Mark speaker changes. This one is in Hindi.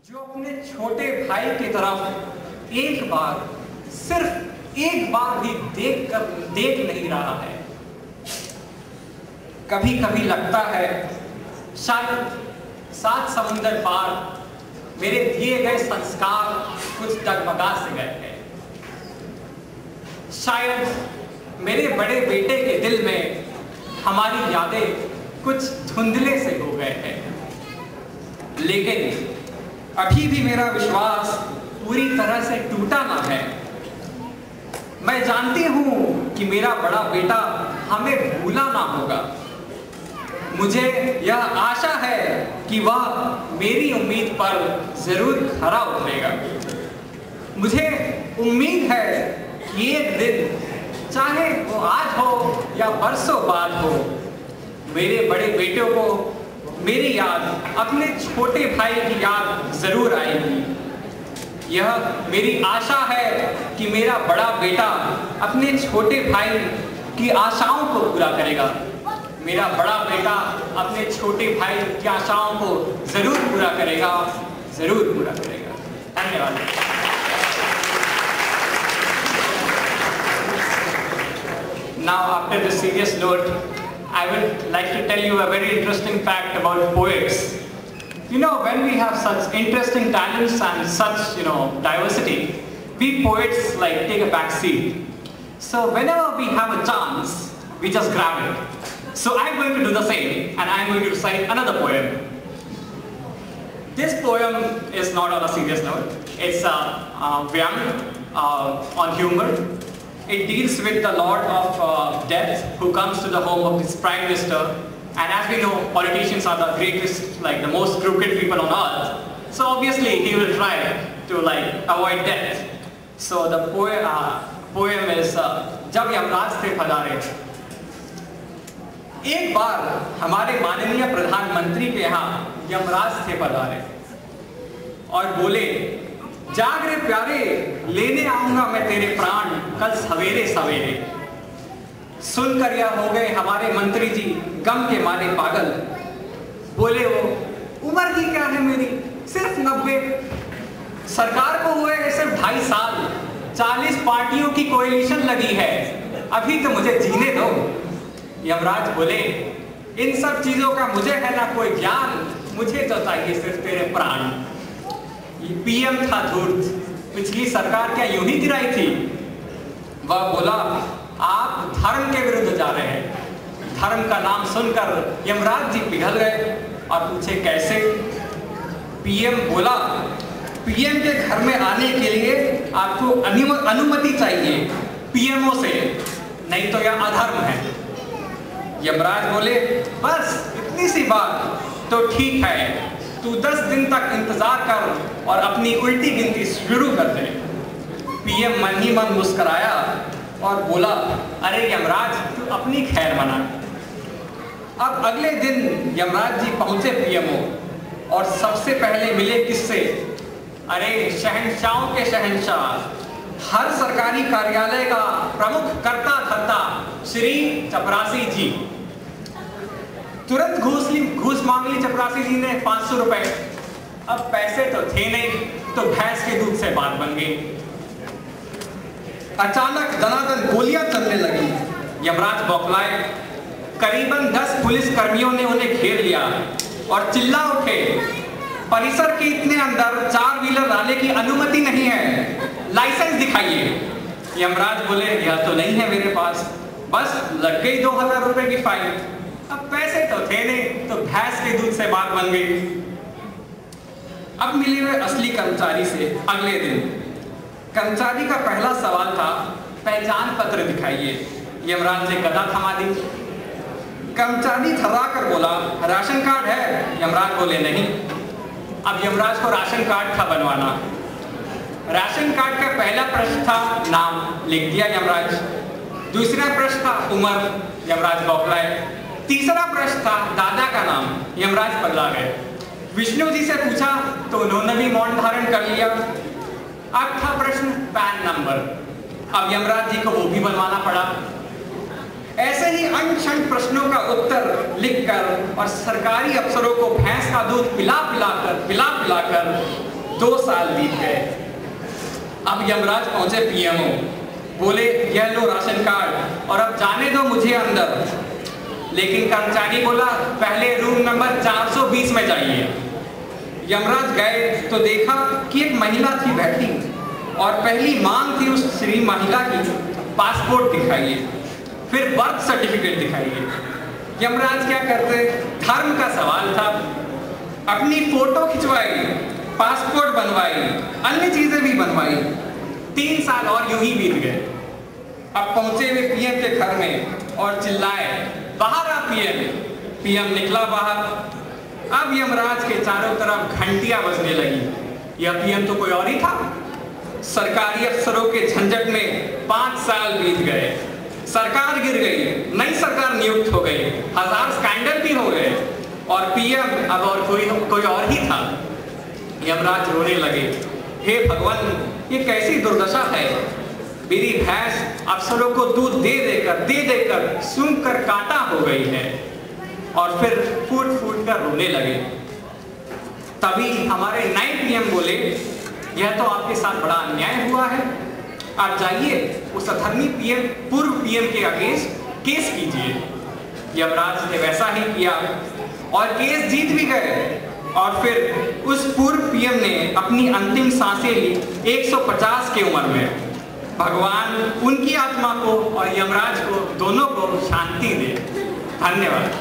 Speaker 1: जो अपने छोटे भाई की तरफ एक बार, सिर्फ एक बार भी देख नहीं रहा है। कभी कभी लगता है शायद 7 समुंदर पार मेरे दिए गए संस्कार कुछ डगमगा से गए हैं। शायद मेरे बड़े बेटे के दिल में हमारी यादें कुछ धुंधले से हो गए हैं, लेकिन अभी भी मेरा विश्वास पूरी तरह से टूटा ना है। मैं जानती हूं कि मेरा बड़ा बेटा हमें भूला ना होगा। मुझे यह आशा है कि वह मेरी उम्मीद पर जरूर खरा उतरेगा। मुझे उम्मीद है कि एक दिन, चाहे वो आज हो या बरसों बाद हो, मेरे बड़े बेटों को मेरी याद, अपने छोटे भाई की याद जरूर आएगी। यह मेरी आशा है कि मेरा बड़ा बेटा अपने छोटे भाई की आशाओं को पूरा करेगा। मेरा बड़ा बेटा अपने छोटे भाई की आशाओं को जरूर पूरा करेगा, जरूर पूरा करेगा। धन्यवाद। Now, after the serious note, I would like to tell you a very interesting fact about poets. You know, when we have such interesting talents and such, diversity, we poets take a back seat. So whenever we have a chance, we just grab it. So I'm going to do the same, and I'm going to recite another poem. This poem is not on a serious note. It's a Vyang on humor. It deals with the Lord of Death who comes to the home of his Prime Minister. And as we know, politicians are the greatest, the most crooked people on earth. So obviously he will try to avoid death. So the poem is जब यमराज थे पधारे। एक बार हमारे माननीय प्रधानमंत्री के यहाँ यमराज थे पधारे और बोले, जाग रे प्यारे, लेने आऊंगा मैं तेरे प्राण कल सवेरे सवेरे। सुनकर यह हो गए हमारे मंत्री जी गम के मारे पागल। बोले वो, उम्र की क्या है मेरी, सिर्फ 90। सरकार को हुए सिर्फ 2.5 साल। 40 पार्टियों की कोएलिशन लगी है, अभी तो मुझे जीने दो। यमराज बोले, इन सब चीजों का मुझे है ना कोई ज्ञान, मुझे तो चाहिए सिर्फ तेरे प्राण। पीएम था धूर्त, पिछली सरकार क्या यूं ही गिराई थी। वह बोला, आप धर्म के विरुद्ध जा रहे हैं। धर्म का नाम सुनकर यमराज जी पिघल गए और पूछे कैसे। पीएम बोला, पीएम के घर में आने के लिए आपको अनुमति चाहिए पीएमओ से, नहीं तो यह अधर्म है। यमराज बोले, बस इतनी सी बात, तो ठीक है, तू 10 दिन तक इंतजार कर और अपनी उल्टी गिनती शुरू कर दे। पीएम मन ही मन मुस्कुराया और बोला, अरे यमराज, तू अपनी खैर मना। अब अगले दिन यमराज जी पहुंचे पीएमओ और सबसे पहले मिले किससे? अरे शहंशाहों के शहंशाह, हर सरकारी कार्यालय का प्रमुख कर्ता धर्ता श्री चपरासी जी। तुरंत घूस मांग ली चपरासी जी ने 500 रुपए। अब पैसे तो थे नहीं, तो भैंस के दूध से बात बन गई। अचानक दनादन गोलियां चलने लगी। यमराज बौखलाए। करीबन 10 पुलिस कर्मियों ने उन्हें घेर लिया और चिल्ला उठे, परिसर के इतने अंदर 4 व्हीलर लाने की अनुमति नहीं है, लाइसेंस दिखाइए। यमराज बोले, यह तो नहीं है मेरे पास, बस लग गई 2000 रुपए की फाइन। अब पैसे तो थे नहीं, तो भैंस के दूध से बात बन गई। अब मिले हुए असली कर्मचारी से अगले दिन। कर्मचारी का पहला सवाल था, पहचान पत्र दिखाइए। यमराज ने गदा थमा दी। कर्मचारी थर्रा कर बोला, राशन कार्ड है? यमराज बोले, नहीं। अब यमराज को राशन कार्ड था बनवाना। राशन कार्ड का पहला प्रश्न था नाम, लिख दिया यमराज। दूसरा प्रश्न था उम्र, यमराज बौखलाए। तीसरा प्रश्न था दादा का नाम, यमराज पगला गए। विष्णु जी से पूछा तो उन्होंने भी मौन धारण कर लिया। अब था प्रश्न पैन नंबर, अब यमराज जी को वो भी बनवाना पड़ा। ऐसे ही अनशन प्रश्नों का उत्तर लिखकर और सरकारी अफसरों को भैंस का दूध पिला पिलाकर 2 साल बीत गए। अब यमराज पहुंचे पीएमओ, बोले यह लो राशन कार्ड और अब जाने दो मुझे अंदर। लेकिन कर्मचारी बोला पहले रूम नंबर 420 में जाइए। यमराज गए तो देखा कि एक महिला थी बैठी और पहली मांग थी उस श्री महिला की, पासपोर्ट दिखाइए, फिर बर्थ सर्टिफिकेट दिखाइए। यमराज क्या करते, धर्म का सवाल था, अपनी फोटो खिंचवाई, पासपोर्ट बनवाई, अन्य चीजें भी बनवाई। 3 साल और यूं ही बीत गए। अब पहुंचे वे पीएम के घर में और चिल्लाए बाहर आ पीएम। पीएम निकला बाहर। अब यमराज के चारों तरफ घंटियां बजने लगी। यह पीएम तो कोई और ही था। सरकारी अफसरों के झंझट में 5 साल बीत गए। सरकार गिर गई, नई सरकार नियुक्त हो गई, 1000 स्कैंडल भी हो गए और पीएम अब और कोई और ही था। यमराज रोने लगे, हे भगवान, ये कैसी दुर्दशा है। मेरी भैंस अफसरों को दूध दे देकर सूंघ कर कांटा हो गई है। और फिर फूट फूट कर रोने लगे। तभी हमारे नए पीएम बोले, यह तो आपके साथ बड़ा अन्याय हुआ है, आप जाइए उस अधर्मी पीएम, पूर्व पीएम के अगेंस्ट केस कीजिए। यमराज ने वैसा ही किया और केस जीत भी गए। और फिर उस पूर्व पीएम ने अपनी अंतिम सांसें ली 150 की उम्र में। भगवान उनकी आत्मा को और यमराज को दोनों को शांति दे। धन्यवाद।